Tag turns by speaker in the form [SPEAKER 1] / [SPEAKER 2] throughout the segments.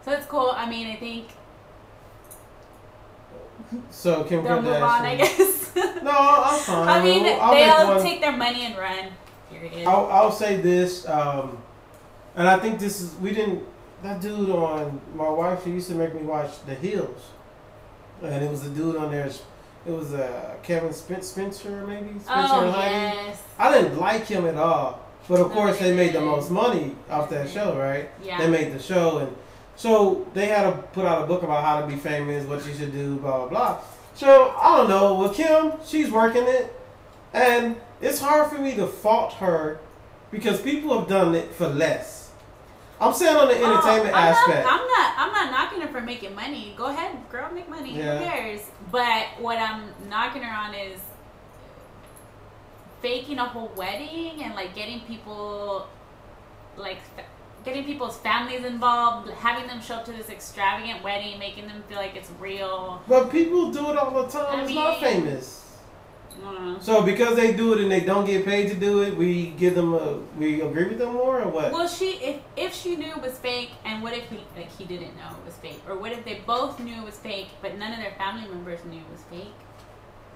[SPEAKER 1] So it's cool. I mean, I think.
[SPEAKER 2] So Kim
[SPEAKER 1] They'll move on, I guess.
[SPEAKER 2] No, I'm fine.
[SPEAKER 1] I mean, they'll take their money and run. Period.
[SPEAKER 2] I'll say this, and I think this is that dude on my wife. She used to make me watch The Hills, and it was a dude on there. It was Kevin Spencer, maybe. Spencer
[SPEAKER 1] yes.
[SPEAKER 2] I didn't like him at all, but of course they made the most money off that show, right?
[SPEAKER 1] Yeah.
[SPEAKER 2] They made the show, and so they had to put out a book about how to be famous, what you should do, blah blah blah. So I don't know. With Kim, she's working it, and it's hard for me to fault her because people have done it for less. I'm saying on the entertainment aspect.
[SPEAKER 1] I'm not knocking her for making money. Go ahead, girl, make money.
[SPEAKER 2] Yeah.
[SPEAKER 1] Who cares? But what I'm knocking her on is faking a whole wedding and like getting people, like getting people's families involved, having them show up to this extravagant wedding, making them feel like it's real.
[SPEAKER 2] But people do it all the time. It's not famous. So because they do it and they don't get paid to do it, we agree with them more, or what?
[SPEAKER 1] Well, if she knew it was fake, and what if he didn't know it was fake, or what if they both knew it was fake, but none of their family members knew it was fake?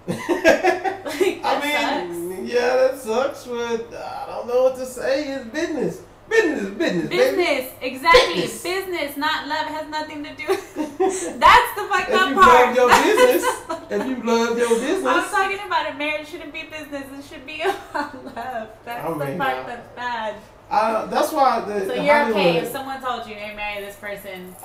[SPEAKER 1] Like, sucks.
[SPEAKER 2] Yeah, that sucks, but I don't know what to say. It's business. Business,
[SPEAKER 1] exactly. Business, not love. It has nothing to do. That's the fucked up part.
[SPEAKER 2] If you love your business,
[SPEAKER 1] I'm talking about it. Marriage shouldn't be business. It should be about love. That's the part that's bad.
[SPEAKER 2] That's why.
[SPEAKER 1] So you're okay if someone told you, "Hey, marry this person,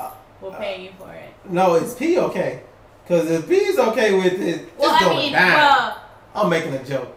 [SPEAKER 1] we'll pay you for it."
[SPEAKER 2] No, it's P okay. Because if P's okay with it, it's going down. I'm making a joke.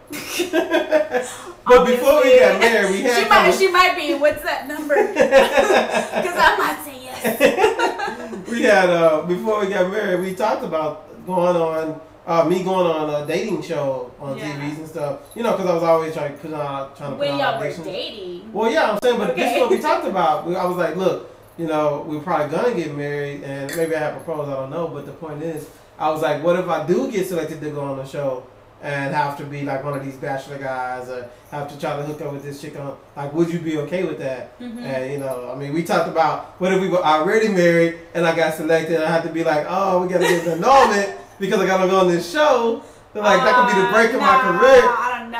[SPEAKER 2] But before we got married, we had
[SPEAKER 1] she might be. What's that number? Because I might say yes.
[SPEAKER 2] We had before we got married, we talked about me going on a dating show on TVs and stuff. You know, because I was always trying to put on
[SPEAKER 1] when y'all were dating.
[SPEAKER 2] Well, yeah, I'm saying, but this is what we talked about. I was like, look, you know, we're probably gonna get married, and maybe I have proposed. I don't know, but the point is, I was like, what if I do get selected to go on the show? And have to be like one of these bachelor guys, or have to try to hook up with this chick on. Like, would you be okay with that? Mm-hmm. And you know, I mean, we talked about what if we were already married and I got selected, and I had to be like, oh, we gotta get an annulment because I gotta go on this show. So like that could be the break of my career.
[SPEAKER 1] I don't know.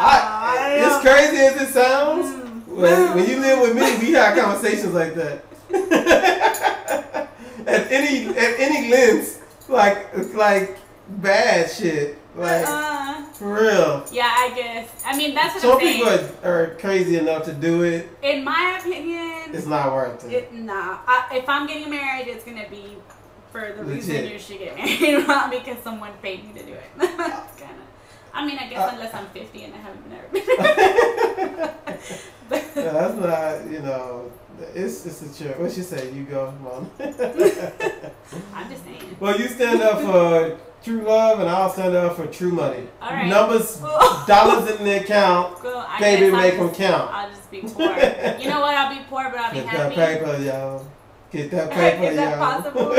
[SPEAKER 2] It's crazy as it sounds. When you live with me, we have conversations like that. at any length, like bad shit, like. For real.
[SPEAKER 1] Yeah, I guess. I mean, that's what
[SPEAKER 2] I'm
[SPEAKER 1] saying.
[SPEAKER 2] Some people are crazy enough to do it.
[SPEAKER 1] In my opinion,
[SPEAKER 2] it's not worth it.
[SPEAKER 1] If I'm getting married, it's going to be for the reason you should get married, not because someone paid me to do it. I mean, I guess unless I'm 50 and I haven't never been married.
[SPEAKER 2] Yeah, that's not, you know, it's a trip. What she say? You go, Mom.
[SPEAKER 1] I'm just saying.
[SPEAKER 2] Well, you stand up for true love, and I'll stand up for true money.
[SPEAKER 1] All right.
[SPEAKER 2] Numbers, dollars in the account, baby, make them count.
[SPEAKER 1] I'll just be poor. You know what? I'll be poor, but I'll be happy.
[SPEAKER 2] Get that paper, y'all. Get that paper, y'all.
[SPEAKER 1] Is that possible?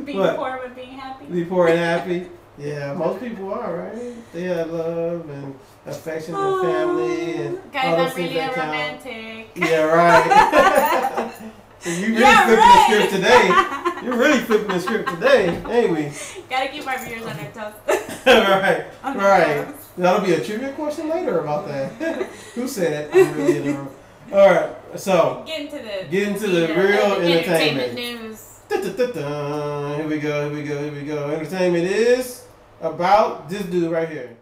[SPEAKER 1] Being poor but being happy?
[SPEAKER 2] Be poor and happy? Yeah, most people are, right? They have love and affection and family and
[SPEAKER 1] guys, I'm really a romantic.
[SPEAKER 2] Yeah, right. You really flipping the script today. You're really flipping the script today, ain't we?
[SPEAKER 1] Gotta keep our viewers on their toes.
[SPEAKER 2] right. That'll be a trivia question later about that. Who said it? I'm really in the room. All right, so get into the real entertainment
[SPEAKER 1] news.
[SPEAKER 2] Here we go. Entertainment is about this dude right here.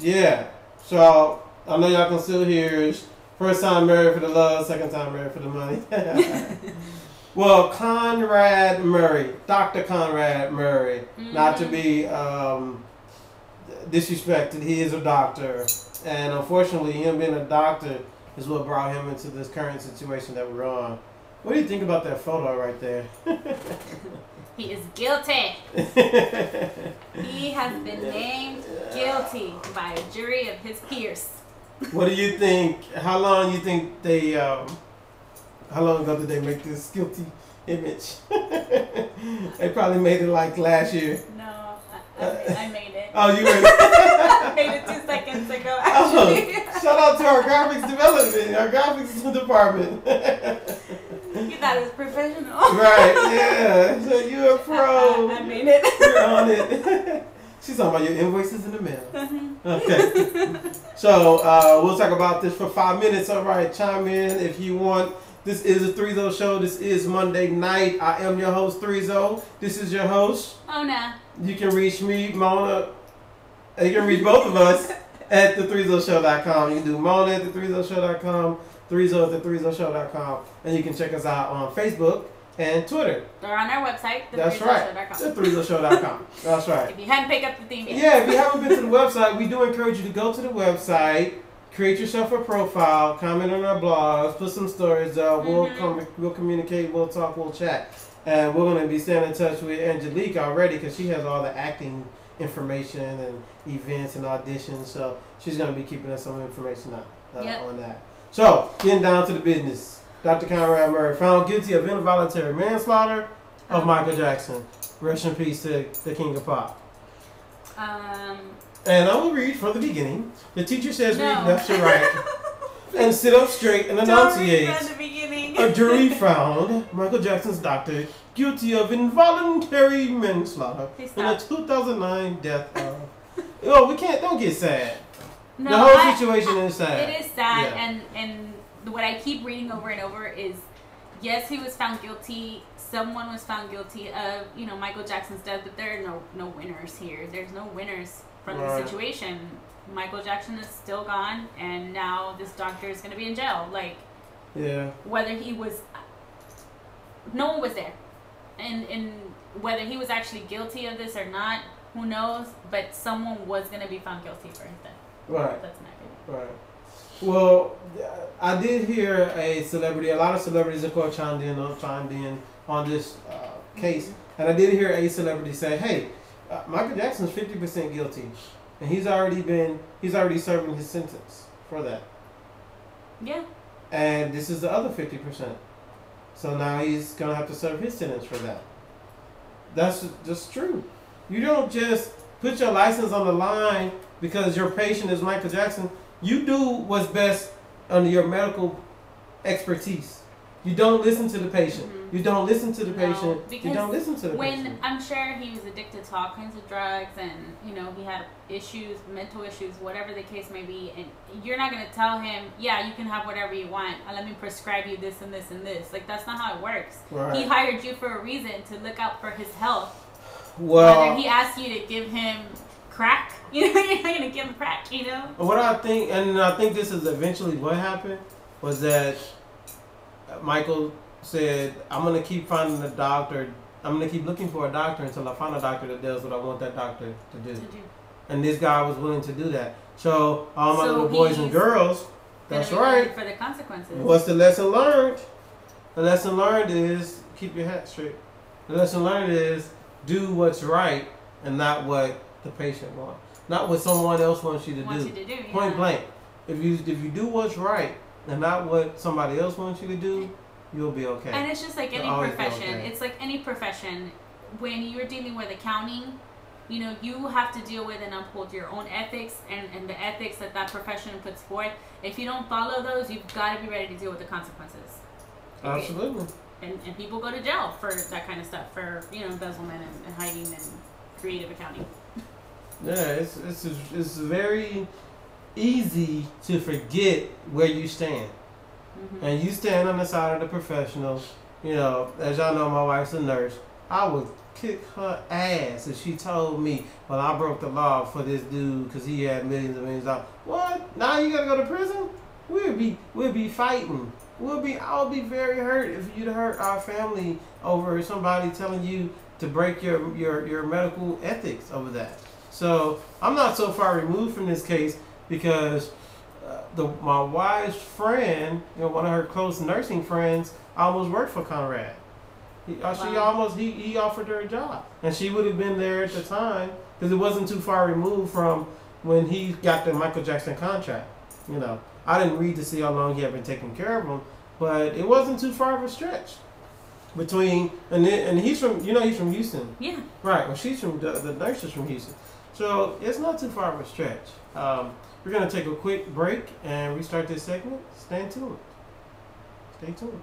[SPEAKER 2] Yeah. So I know y'all can still hear first time married for the love, second time married for the money. Well, Conrad Murray, Dr. Conrad Murray, not to be disrespected, he is a doctor. And unfortunately, him being a doctor is what brought him into this current situation that we're on. What do you think about that photo right there?
[SPEAKER 1] He is guilty. He has been named guilty by a jury of his peers.
[SPEAKER 2] What do you think? How long you think they? How long ago did they make this guilty image? They probably made it like last year.
[SPEAKER 1] No, I made it.
[SPEAKER 2] Oh, you made it.
[SPEAKER 1] waited 2 seconds to go,
[SPEAKER 2] Oh,
[SPEAKER 1] actually.
[SPEAKER 2] shout out to our graphics development, our graphics department.
[SPEAKER 1] You thought it was professional.
[SPEAKER 2] Right, yeah. So you're a pro.
[SPEAKER 1] I made it.
[SPEAKER 2] You're on it. She's talking about your invoices in the mail.
[SPEAKER 1] Mm-hmm.
[SPEAKER 2] Okay. So we'll talk about this for 5 minutes. All right, chime in if you want. This is a Threezo show. This is Monday night. I am your host, Threezo. This is your host.
[SPEAKER 1] Oh, no.
[SPEAKER 2] You can reach me, Mona. You can reach both of us at the3zoshow.com. You can do Mona at the3zoshow.com, Threezo at the3zoshow.com, and you can check us out on Facebook and Twitter.
[SPEAKER 1] Or on our website,
[SPEAKER 2] That's right. The3zoshow.com. That's right.
[SPEAKER 1] If you hadn't picked up the theme yet.
[SPEAKER 2] Yeah, if you haven't been to the website, we do encourage you to go to the website, create yourself a profile, comment on our blogs, put some stories up. We'll communicate, we'll talk, we'll chat. And we're going to be staying in touch with Angelique already because she has all the acting information and events and auditions. So she's going to be keeping us some information on that. So, getting down to the business. Dr. Conrad Murray found guilty of involuntary manslaughter of Michael Jackson. Rest in peace to the King of Pop. And I will read from the beginning. The teacher says read left to right and sit up straight and enunciate.
[SPEAKER 1] Don't read from the beginning.
[SPEAKER 2] A jury found Michael Jackson's doctor guilty of involuntary manslaughter in the 2009 death of... Oh, we can't... Don't get sad.
[SPEAKER 1] No,
[SPEAKER 2] the whole situation is sad.
[SPEAKER 1] It is sad, and what I keep reading over and over is, yes, he was found guilty. Someone was found guilty of, Michael Jackson's death, but there are no winners here. There's no winners from the situation. Michael Jackson is still gone, and now this doctor is going to be in jail. Whether he was... No one was there. And whether he was actually guilty of this or not, who knows? But someone was going to be found guilty for his death.
[SPEAKER 2] Right.
[SPEAKER 1] That's my opinion.
[SPEAKER 2] Right. Well, I did hear a lot of celebrities, of course, chimed in on this case. And I did hear a celebrity say, hey, Michael Jackson's 50% guilty. And he's already serving his sentence for that.
[SPEAKER 1] Yeah.
[SPEAKER 2] And this is the other 50%. So now he's going to have to serve his sentence for that. That's just true. You don't just put your license on the line because your patient is Michael Jackson. You do what's best under your medical expertise. You don't listen to the patient. You don't listen to the patient. You don't listen to the patient.
[SPEAKER 1] I'm sure he was addicted to all kinds of drugs and, he had issues, mental issues, whatever the case may be. And you're not going to tell him, yeah, you can have whatever you want. Let me prescribe you this and this and this. That's not how it works. Right. He hired you for a reason, to look out for his health.
[SPEAKER 2] Well,
[SPEAKER 1] whether he asked you to give him crack, you're not going to give him crack,
[SPEAKER 2] What I think, and I think this is eventually what happened, was that Michael said, I'm going to keep finding a doctor. I'm going to keep looking for a doctor until I find a doctor that does what I want that doctor to do. And this guy was willing to do that. So, all my little boys and girls, that's right.
[SPEAKER 1] For the consequences.
[SPEAKER 2] What's the lesson learned? The lesson learned is keep your hat straight. The lesson learned is do what's right and not what the patient wants. Not what someone else wants you to do. Point blank. If you do what's right and not what somebody else wants you to do, you'll be okay.
[SPEAKER 1] And it's just like any profession. It's like any profession. When you're dealing with accounting, you have to deal with and uphold your own ethics and the ethics that profession puts forth. If you don't follow those, you've got to be ready to deal with the consequences.
[SPEAKER 2] Absolutely.
[SPEAKER 1] And people go to jail for that kind of stuff, for embezzlement and hiding and creative accounting.
[SPEAKER 2] Yeah, it's very easy to forget where you stand. Mm-hmm. And you stand on the side of the professionals. As y'all know, my wife's a nurse. I would kick her ass if she told me, well, I broke the law for this dude because he had millions and millions of dollars. What? Now you gotta go to prison? We'll be fighting. I'll be very hurt if you'd hurt our family over somebody telling you to break your medical ethics over that. So I'm not so far removed from this case because my wife's friend, one of her close nursing friends, almost worked for Conrad. He offered her a job, and she would have been there at the time because it wasn't too far removed from when he got the Michael Jackson contract. I didn't read to see how long he had been taking care of him, but it wasn't too far of a stretch between and he's from he's from Houston.
[SPEAKER 1] Yeah.
[SPEAKER 2] Right. Well, she's from the nurse is from Houston, So it's not too far of a stretch. We're gonna take a quick break and restart this segment. Stay tuned. Stay tuned.